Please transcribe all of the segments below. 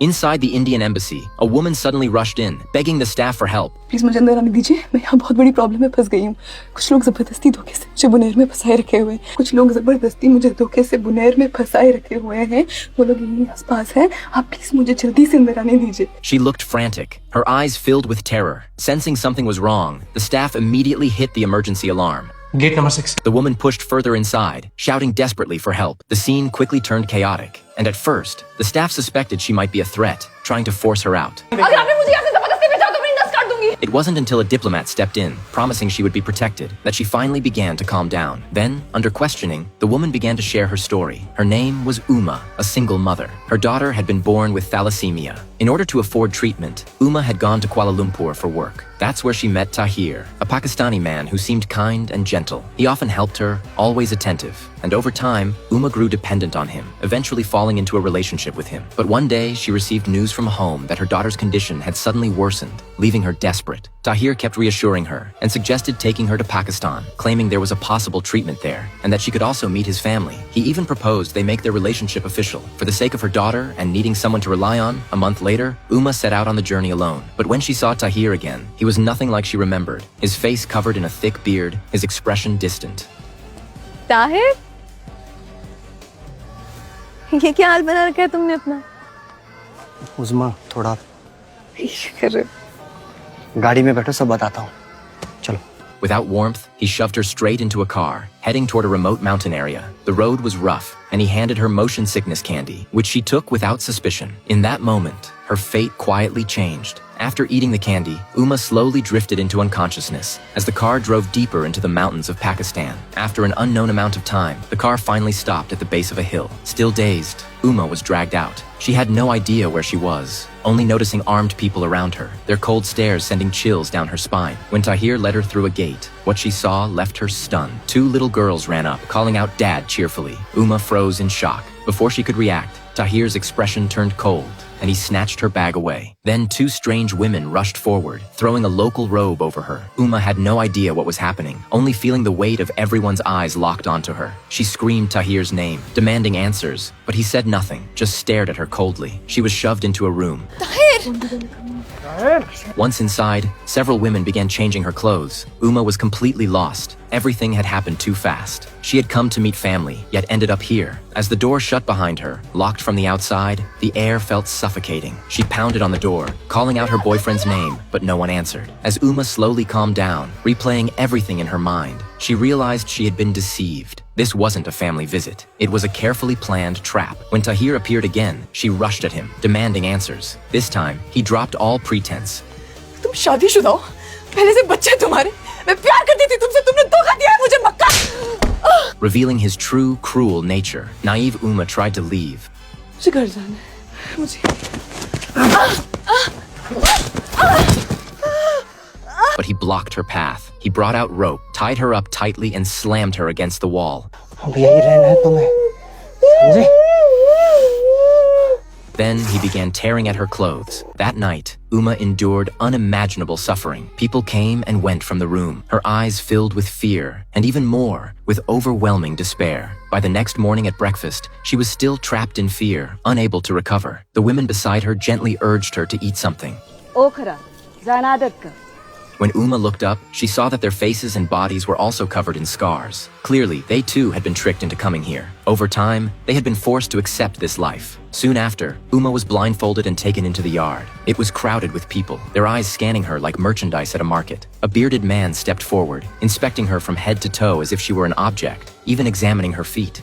Inside the Indian embassy, a woman suddenly rushed in, begging the staff for help. Please मुझे अंदर आने दीजिए, मैं यहाँ बहुत बड़ी प्रॉब्लम में फंस गई हूँ। कुछ लोग जबरदस्ती धोखे से मुझे बुनेर में फंसाए रखे हुए हैं। कुछ लोग जबरदस्ती मुझे धोखे से बुनेर में फंसाए रखे हुए हैं। वो लोग यहीं आसपास हैं। आप प्लीज मुझे जल्दी से अंदर आने दीजिए। She looked frantic, her eyes filled with terror. Sensing something was wrong, the staff immediately hit the emergency alarm. Gate number 6. The woman pushed further inside, shouting desperately for help. The scene quickly turned chaotic, and at first, the staff suspected she might be a threat, trying to force her out. It wasn't until a diplomat stepped in, promising she would be protected, that she finally began to calm down. Then, under questioning, the woman began to share her story. Her name was Uma, a single mother. Her daughter had been born with thalassemia. In order to afford treatment, Uma had gone to Kuala Lumpur for work. That's where she met Tahir, a Pakistani man who seemed kind and gentle. He often helped her, always attentive. And over time, Uma grew dependent on him, eventually falling into a relationship with him. But one day, she received news from home that her daughter's condition had suddenly worsened, leaving her desperate. Tahir kept reassuring her and suggested taking her to Pakistan, claiming there was a possible treatment there and that she could also meet his family. He even proposed they make their relationship official. For the sake of her daughter and needing someone to rely on, a month later, Uma set out on the journey alone. But when she saw Tahir again, he was nothing like she remembered. His face covered in a thick beard, his expression distant. Tahir? ये क्या हाल बना रखा है तुमने अपना? उज़मा थोड़ा कर रहे गाड़ी में बैठो सब बताता हूँ चलो Without warmth, he shoved her straight into a car, heading toward a remote mountain area. The road was rough, and he handed her motion sickness candy, which she took without suspicion. In that moment, her fate quietly changed. After eating the candy, Uma slowly drifted into unconsciousness as the car drove deeper into the mountains of Pakistan. After an unknown amount of time, the car finally stopped at the base of a hill. Still dazed, Uma was dragged out. She had no idea where she was, only noticing armed people around her, their cold stares sending chills down her spine. When Tahir led her through a gate, what she saw left her stunned. Two little girls ran up, calling out "Dad" cheerfully. Uma froze in shock. Before she could react, Tahir's expression turned cold, and he snatched her bag away. Then two strange women rushed forward, throwing a local robe over her. Uma had no idea what was happening, only feeling the weight of everyone's eyes locked onto her. She screamed Tahir's name, demanding answers, but he said nothing, just stared at her coldly. She was shoved into a room. Once inside, several women began changing her clothes. Uma was completely lost. Everything had happened too fast. She had come to meet family, yet ended up here. As the door shut behind her, locked from the outside, the air felt suffocating. She pounded on the door, calling out her boyfriend's name, but no one answered. As Uma slowly calmed down, replaying everything in her mind, she realized she had been deceived. This wasn't a family visit. It was a carefully planned trap. When Tahir appeared again, she rushed at him, demanding answers. This time, he dropped all pretense. तुम शादीशुदा हो, पहले से बच्चे तुम्हारे, मैं प्यार करती थी तुमसे, तुमने धोखा दिया है मुझे मक्का. Revealing his true, cruel nature, naive Uma tried to leave. मुझे घर जाना है, मुझे. But he blocked her path. He brought out rope, tied her up tightly, and slammed her against the wall. अब यही रहना है तुम्हें समझे Then he began tearing at her clothes. That night, Uma endured unimaginable suffering. People came and went from the room, her eyes filled with fear, and even more, with overwhelming despair. By the next morning at breakfast, she was still trapped in fear, unable to recover. The women beside her gently urged her to eat something. ओखरा ज़नादत का When Uma looked up, she saw that their faces and bodies were also covered in scars. Clearly, they too had been tricked into coming here. Over time, they had been forced to accept this life. Soon after, Uma was blindfolded and taken into the yard. It was crowded with people, their eyes scanning her like merchandise at a market. A bearded man stepped forward, inspecting her from head to toe as if she were an object, even examining her feet.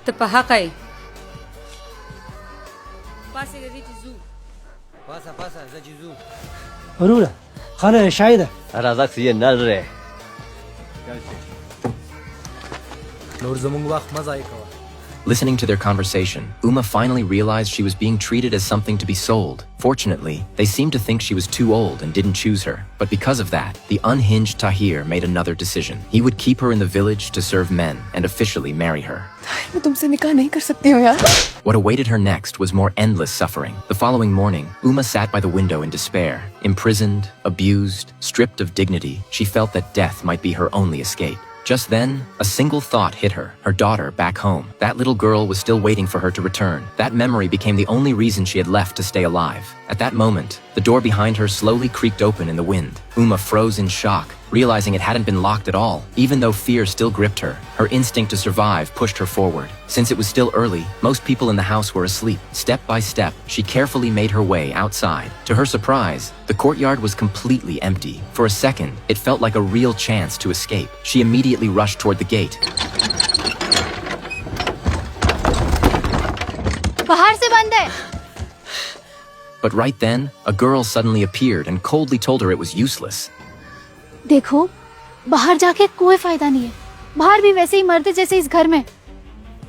Tapahakay. अरूरा खाना शायद है राज़ाक से ये नल रहे नूर ज़मुंग वक्त मज़ा आएगा Listening to their conversation, Uma finally realized she was being treated as something to be sold. Fortunately, they seemed to think she was too old and didn't choose her. But because of that, the unhinged Tahir made another decision. He would keep her in the village to serve men and officially marry her. मैं तुमसे निकाह नहीं कर सकती हूँ यार. What awaited her next was more endless suffering. The following morning, Uma sat by the window in despair. Imprisoned, abused, stripped of dignity, she felt that death might be her only escape. Just then, a single thought hit her, her daughter back home. That little girl was still waiting for her to return. That memory became the only reason she had left to stay alive. At that moment, the door behind her slowly creaked open in the wind. Uma froze in shock, realizing it hadn't been locked at all. Even though fear still gripped her, her instinct to survive pushed her forward. Since it was still early, most people in the house were asleep. Step by step, she carefully made her way outside. To her surprise, the courtyard was completely empty. For a second, it felt like a real chance to escape. She immediately rushed toward the gate. बाहर से बंद है। But right then, a girl suddenly appeared and coldly told her it was useless. देखो, बाहर जाके कोई फायदा नहीं है। बाहर भी वैसे ही मरते जैसे इस घर में।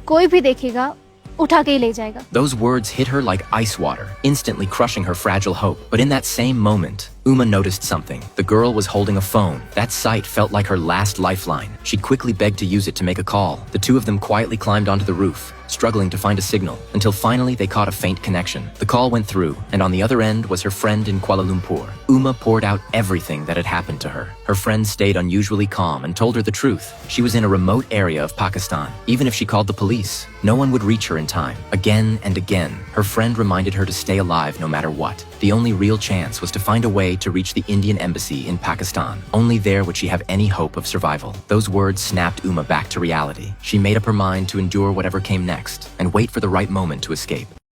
कोई भी देखेगा, उठा के ही ले जाएगा। Those words hit her like ice water, instantly crushing her fragile hope. But in that same moment, Uma noticed something. The girl was holding a phone. That sight felt like her last lifeline. She quickly begged to use it to make a call. The two of them quietly climbed onto the roof, struggling to find a signal, until finally they caught a faint connection. The call went through, and on the other end was her friend in Kuala Lumpur. Uma poured out everything that had happened to her. Her friend stayed unusually calm and told her the truth. She was in a remote area of Pakistan. Even if she called the police, no one would reach her in time. Again and again, her friend reminded her to stay alive no matter what. The only real chance was to find a way to reach the Indian embassy in Pakistan. Only there would she have any hope of survival. Those words snapped Uma back to reality. She made up her mind to endure whatever came next and wait for the right moment to escape.